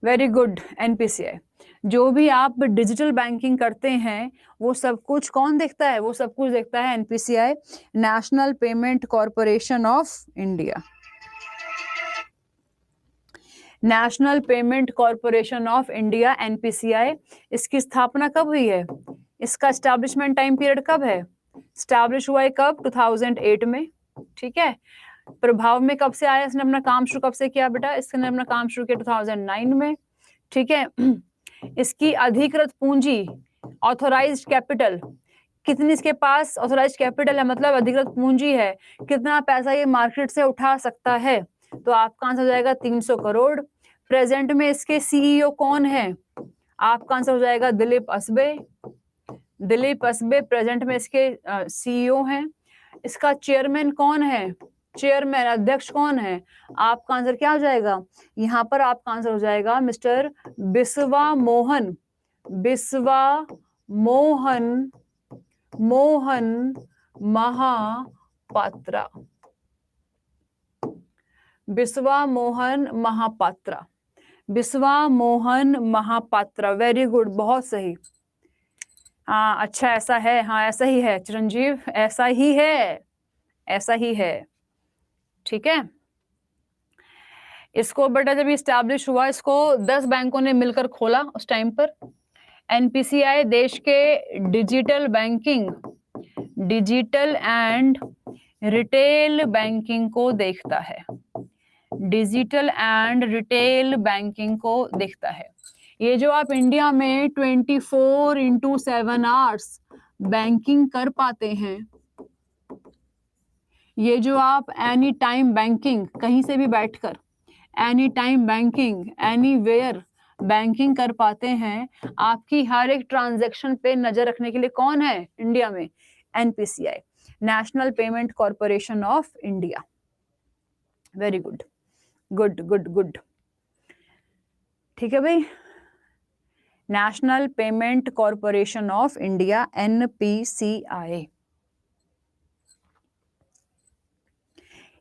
Very good, NPCI. जो भी आप डिजिटल बैंकिंग करते हैं वो सब कुछ कौन देखता है? वो सब कुछ देखता है NPCI, national payment corporation of India. National payment corporation of India, NPCI. इसकी स्थापना कब हुई है? इसका एस्टैब्लिशमेंट टाइम पीरियड कब है? एस्टैब्लिश हुआ है कब? 2008 में। ठीक है। प्रभाव में कब से आया? इसने अपना काम शुरू कब से किया बेटा? इसने अपना काम शुरू किया 2009 में। ठीक है। इसकी अधिकृत पूंजी, ऑथोराइज्ड कैपिटल, कितनी इसके पास ऑथोराइज्ड कैपिटल है, मतलब अधिकृत पूंजी है, कितना पैसा ये मार्केट से उठा सकता है? तो आपका आंसर हो जाएगा 300 करोड़। प्रेजेंट में इसके सीईओ कौन है? आपका आंसर हो जाएगा दिलीप असबे। दिलीप असबे प्रेजेंट में इसके सीईओ हैं। इसका चेयरमैन कौन है? चेयरमैन, अध्यक्ष कौन है? आपका आंसर क्या हो जाएगा? यहाँ पर आपका आंसर हो जाएगा mister Biswa Mohan. Biswa Mohan Mahapatra. Biswa Mohan Mahapatra. Biswa Mohan Mahapatra. Very good, बहुत सही। हाँ अच्छा, ऐसा है, हाँ ऐसा ही है चिरंजीव, ऐसा ही है, ऐसा ही है। ठीक है। इसको बेटा जब इस्टेब्लिश हुआ, इसको 10 बैंकों ने मिलकर खोला उस टाइम पर। एनपीसीआई देश के digital banking, digital and retail banking को देखता है। डिजिटल एंड रिटेल बैंकिंग को देखता है। ये जो आप इंडिया में 24/7 आवर्स बैंकिंग कर पाते हैं, ये जो आप एनी टाइम बैंकिंग, कहीं से भी बैठकर any time banking, anywhere banking कर पाते हैं, आपकी हर एक ट्रांजैक्शन पे नजर रखने के लिए कौन है इंडिया में? NPCI, national payment corporation of India. Very good, good good good. ठीक है भाई, national payment corporation of India, NPCI.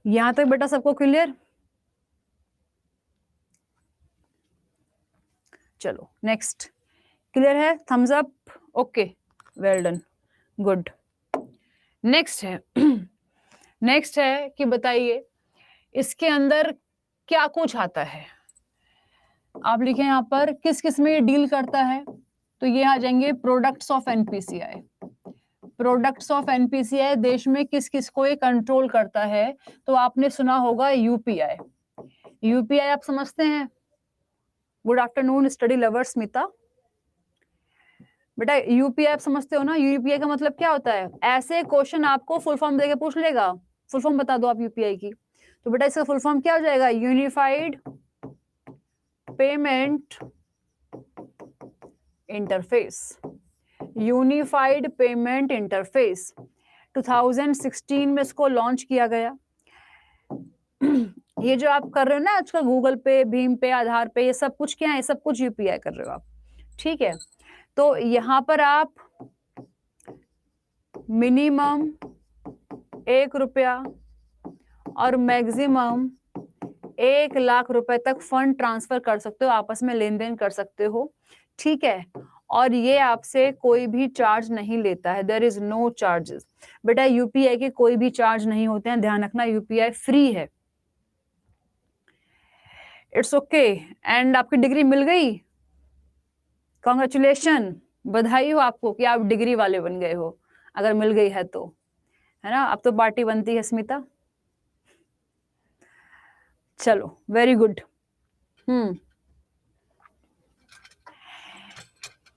यहां तक बेटा सबको क्लियर? चलो नेक्स्ट, क्लियर है? Thumbs up, okay, well done, good. Next है नेक्स्ट है कि बताइए इसके अंदर क्या कुछ आता है। आप लिखें यहाँ पर किस किस में ये डील करता है, तो ये आ जाएंगे products of NPCI. Products of NPCI देश में किस किस को ये कंट्रोल करता है, तो आपने सुना होगा यूपीआई। यूपीआई आप समझते हैं? Good afternoon study lover Smita. बेटा यूपीआई आप समझते हो ना? यूपीआई का मतलब क्या होता है? ऐसे क्वेश्चन आपको फुल फॉर्म देके पूछ लेगा, फुल फॉर्म बता दो आप यूपीआई की, तो बेटा इसका फुल फॉर्म क्या हो जाएगा? Unified payment interface. Unified payment interface 2016 में इसको लॉन्च किया गया। ये जो आप कर रहे हो ना आजकल गूगल पे, भीम पे, आधार पे, ये सब कुछ क्या है? ये सब कुछ यूपीआई कर रहे हो आप, ठीक है? तो यहां पर आप मिनिमम 1 रुपया और मैक्सिमम 1 लाख रुपए तक फंड ट्रांसफर कर सकते हो, आपस में लेन देन कर सकते हो, ठीक है? और ये आपसे कोई भी चार्ज नहीं लेता है, देयर इज नो चार्जेस। बेटा यूपीआई के कोई भी चार्ज नहीं होते हैं, ध्यान रखना, यूपीआई फ्री है। It's okay. एंड आपकी डिग्री मिल गई, कॉन्ग्रेचुलेशन, बधाई हो आपको कि आप डिग्री वाले बन गए हो, अगर मिल गई है तो, है ना? अब तो पार्टी बनती है स्मिता। चलो वेरी गुड।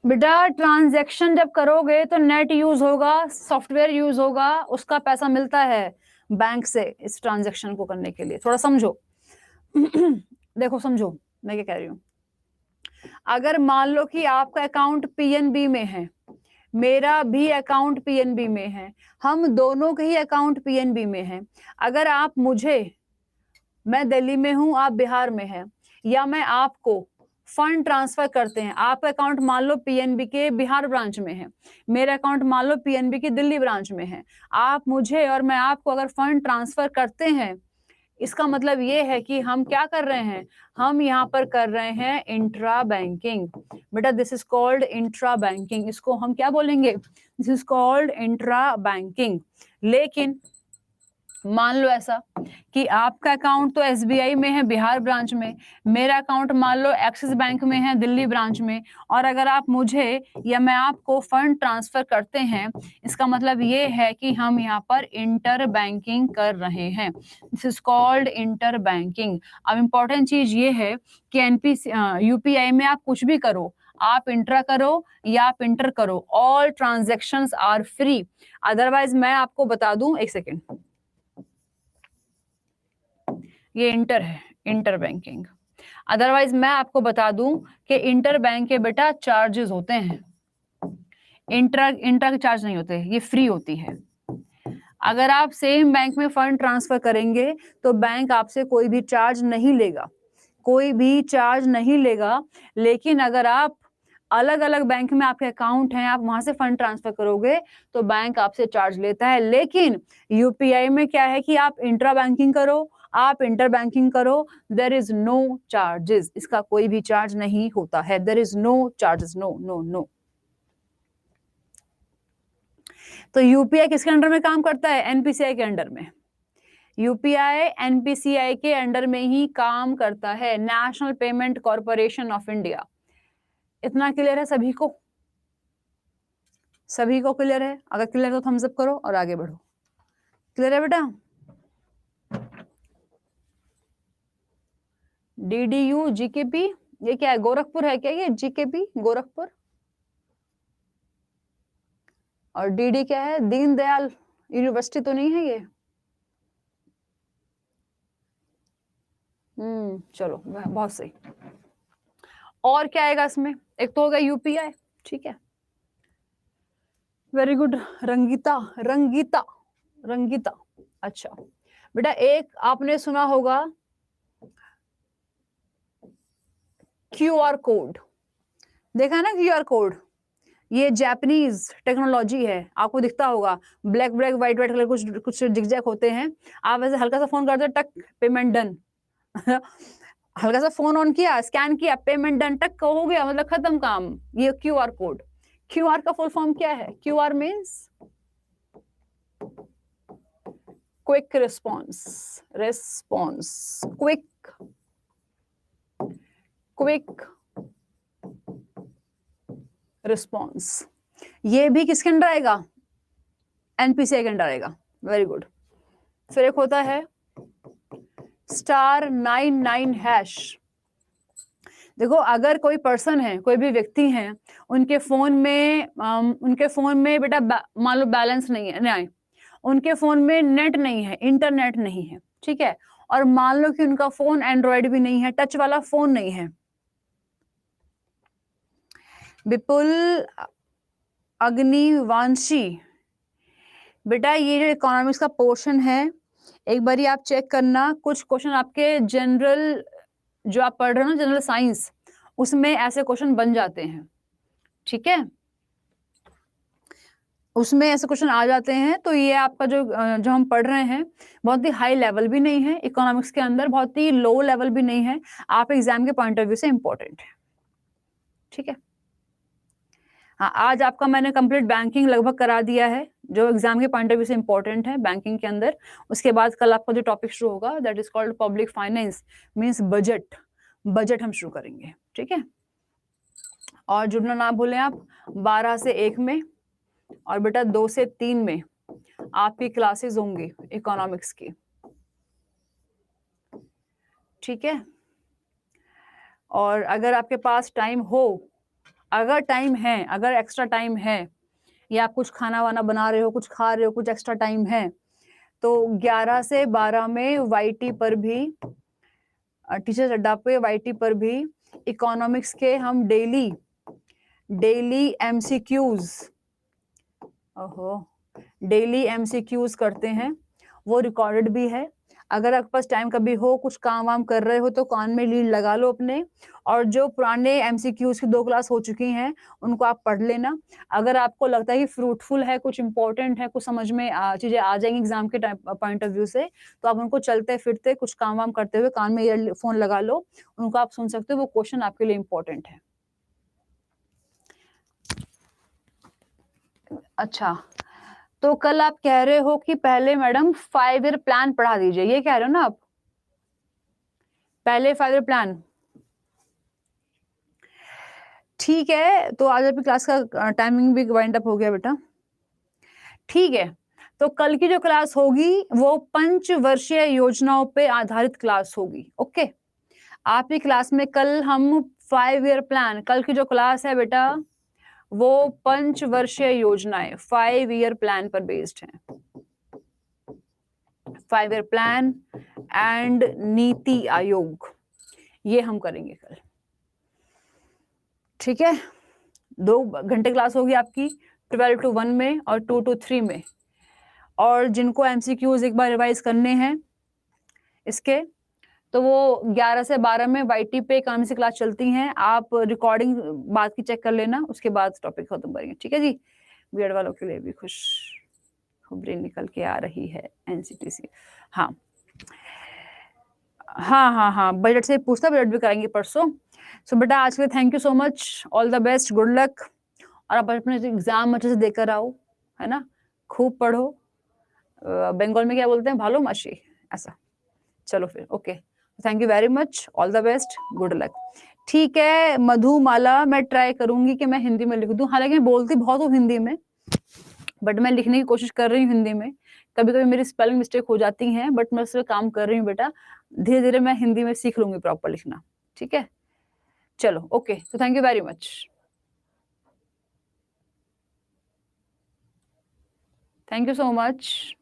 बेटा ट्रांजैक्शन जब करोगे तो नेट यूज होगा, सॉफ्टवेयर यूज होगा, उसका पैसा मिलता है बैंक से इस ट्रांजैक्शन को करने के लिए। थोड़ा समझो देखो समझो मैं क्या कह रही हूँ। अगर मान लो कि आपका अकाउंट पीएनबी में है, मेरा भी अकाउंट पीएनबी में है, हम दोनों के ही अकाउंट पीएनबी में है। अगर आप मुझे, मैं दिल्ली में हूं, आप बिहार में हैं, या मैं आपको फंड ट्रांसफर करते हैं, आपका अकाउंट मान लो पीएनबी के बिहार ब्रांच में है, मेरा अकाउंट मान लो पीएनबी के दिल्ली ब्रांच में है, आप मुझे और मैं आपको अगर फंड ट्रांसफर करते हैं, इसका मतलब ये है कि हम क्या कर रहे हैं? हम यहाँ पर कर रहे हैं इंट्रा बैंकिंग। बेटा this is called intra banking, इसको हम क्या बोलेंगे? This is called intra banking. लेकिन मान लो ऐसा कि आपका अकाउंट तो एसबीआई में है बिहार ब्रांच में, मेरा अकाउंट मान लो एक्सिस बैंक में है दिल्ली ब्रांच में, और अगर आप मुझे या मैं आपको फंड ट्रांसफर करते हैं, इसका मतलब ये है कि हम यहाँ पर इंटर बैंकिंग कर रहे हैं। This is called inter banking. अब इंपॉर्टेंट चीज ये है कि एनपीसी यूपीआई में आप कुछ भी करो, आप इंट्रा करो या आप इंटर करो, all transactions are free. Otherwise मैं आपको बता दूं, एक सेकेंड, ये इंटर है, इंटर बैंकिंग। अदरवाइज मैं आपको बता दूं कि इंटर बैंक के बेटा चार्जेस होते हैं, इंटर के चार्ज नहीं होते, ये फ्री होती है। अगर आप सेम बैंक में फंड ट्रांसफर करेंगे तो बैंक आपसे कोई भी चार्ज नहीं लेगा, कोई भी चार्ज नहीं लेगा। लेकिन अगर आप अलग अलग बैंक में आपके अकाउंट हैं, आप वहां से फंड ट्रांसफर करोगे तो बैंक आपसे चार्ज लेता है। लेकिन यूपीआई में क्या है कि आप इंट्रा बैंकिंग करो, आप इंटर बैंकिंग करो, देयर इज नो चार्जेस, इसका कोई भी चार्ज नहीं होता है, there is no charges, no no no. तो यूपीआई किसके अंडर में काम करता है? एनपीसीआई के अंडर में। यूपीआई एनपीसीआई के अंडर में ही काम करता है, national payment corporation of India. इतना क्लियर है सभी को? सभी को क्लियर है? अगर क्लियर है तो थम्स अप करो और आगे बढ़ो। क्लियर है बेटा? डीडीयू जीकेपी, ये क्या है? गोरखपुर है क्या ये? जीकेपी गोरखपुर। और डीडी क्या है? दीनदयाल यूनिवर्सिटी तो नहीं है ये? चलो बहुत सही। और क्या आएगा इसमें? एक तो होगा यूपीआई, ठीक है, वेरी गुड। रंगीता, रंगीता, रंगीता। अच्छा बेटा, एक आपने सुना होगा क्यूआर कोड, देखा है ना क्यूआर कोड? ये जापानीज टेक्नोलॉजी है, आपको दिखता होगा, black black white white colour कुछ कुछ जिगजैग होते हैं, आप ऐसे हल्का सा फोन करते हो, टक पेमेंट डन। हल्का सा फोन ऑन किया, स्कैन किया, पेमेंट डन, टक हो गया, मतलब खत्म काम। ये क्यूआर कोड। क्यूआर का फुल फॉर्म क्या है? QR means quick response, response, quick, quick response. ये भी किसके अंडर आएगा? एनपीसीआई के अंडर आएगा, वेरी गुड। फिर एक होता है *99#। देखो, अगर कोई पर्सन है, कोई भी व्यक्ति है, उनके फोन में बेटा मान लो बैलेंस नहीं है, नहीं, उनके फोन में नेट नहीं है, इंटरनेट नहीं है, ठीक है, और मान लो कि उनका फोन एंड्रॉयड भी नहीं है, टच वाला फोन नहीं है। विपुल अग्निवांशी, बेटा ये जो इकोनॉमिक्स का पोर्शन है, एक बारी आप चेक करना, कुछ क्वेश्चन आपके जनरल जो आप पढ़ रहे हो ना, जनरल साइंस, उसमें ऐसे क्वेश्चन बन जाते हैं, ठीक है, उसमें ऐसे क्वेश्चन आ जाते हैं। तो ये आपका जो हम पढ़ रहे हैं, बहुत ही हाई लेवल भी नहीं है इकोनॉमिक्स के अंदर, बहुत ही लो लेवल भी नहीं है, आप एग्जाम के पॉइंट ऑफ व्यू से इंपॉर्टेंट है, ठीक है। हाँ, आज आपका मैंने कंप्लीट बैंकिंग लगभग करा दिया है, जो एग्जाम के पॉइंट ऑफ व्यू से इंपॉर्टेंट है बैंकिंग के अंदर। उसके बाद कल आपका जो टॉपिक शुरू होगा, that is called public finance, means budget, budget हम शुरू करेंगे, ठीक है। और जुड़ना ना भूलें आप, 12 से 1 में और बेटा 2 से 3 में आपकी क्लासेस होंगी इकोनॉमिक्स की, ठीक है। और अगर आपके पास टाइम हो, अगर टाइम है, अगर एक्स्ट्रा टाइम है, या आप कुछ खाना वाना बना रहे हो, कुछ खा रहे हो, कुछ एक्स्ट्रा टाइम है, तो 11 से 12 में वाईटी पर भी, टीचर्स अड्डा पे वाईटी पर भी इकोनॉमिक्स के हम डेली एमसीक्यूज, डेली एमसीक्यूज करते हैं, वो रिकॉर्डेड भी है। अगर आपके पास टाइम कभी हो, कुछ काम वाम कर रहे हो, तो कान में लीड लगा लो अपने, और जो पुराने एमसीक्यूज की 2 क्लास हो चुकी हैं, उनको आप पढ़ लेना। अगर आपको लगता है कि फ्रूटफुल है, कुछ इंपॉर्टेंट है, कुछ समझ में चीजें आ जाएंगी एग्जाम के पॉइंट ऑफ व्यू से, तो आप उनको चलते फिरते कुछ काम वाम करते हुए कान में ईयरफोन लगा लो, उनको आप सुन सकते हो, वो क्वेश्चन आपके लिए इंपॉर्टेंट है। अच्छा, तो कल आप कह रहे हो कि पहले मैडम 5 ईयर प्लान पढ़ा दीजिए, ये कह रहे हो ना आप? पहले 5 ईयर प्लान, ठीक है। तो आज आपकी क्लास का टाइमिंग भी वाइंड अप हो गया बेटा, ठीक है। तो कल की जो क्लास होगी वो पंचवर्षीय योजनाओं पे आधारित क्लास होगी, ओके। आपकी क्लास में कल हम 5 ईयर प्लान, कल की जो क्लास है बेटा, वो पंचवर्षीय योजनाएं 5 ईयर प्लान पर बेस्ड है, 5 year plan and NITI Aayog, ये हम करेंगे कल, ठीक है। 2 घंटे क्लास होगी आपकी, 12 to 1 में और 2 to 3 में। और जिनको एमसीक्यूज एक बार रिवाइज करने हैं इसके, तो वो 11 से 12 में वाईटी पे कौन सी क्लास चलती हैं, आप रिकॉर्डिंग बात की चेक कर लेना, उसके बाद टॉपिक खत्म करेंगे, ठीक है जी। बीएड वालों के लिए भी खुश खबरें निकल के आ रही है एनसीटीसी। हाँ हाँ हाँ हाँ, बजट से पूछता, बजट भी कराएंगे परसों। सो बेटा आज के लिए thank you so much, all the best, good luck, और आप अपने एग्जाम अच्छे से देकर आओ, है ना, खूब पढ़ो, बंगाल में क्या बोलते हैं, भालो माशी, ऐसा। चलो फिर, okay, thank you very much, all the best, good luck, ठीक है। मधुमाला, मैं ट्राई करूंगी कि मैं हिंदी में लिख दूं, हालांकि मैं बोलती बहुत हूँ हिंदी में, बट मैं लिखने की कोशिश कर रही हूँ हिंदी में, कभी कभी मेरी स्पेलिंग मिस्टेक हो जाती हैं, बट मैं उस पर काम कर रही हूँ बेटा, धीरे धीरे मैं हिंदी में सीख लूंगी प्रॉपर लिखना, ठीक है। चलो ओके, तो thank you very much, thank you so much.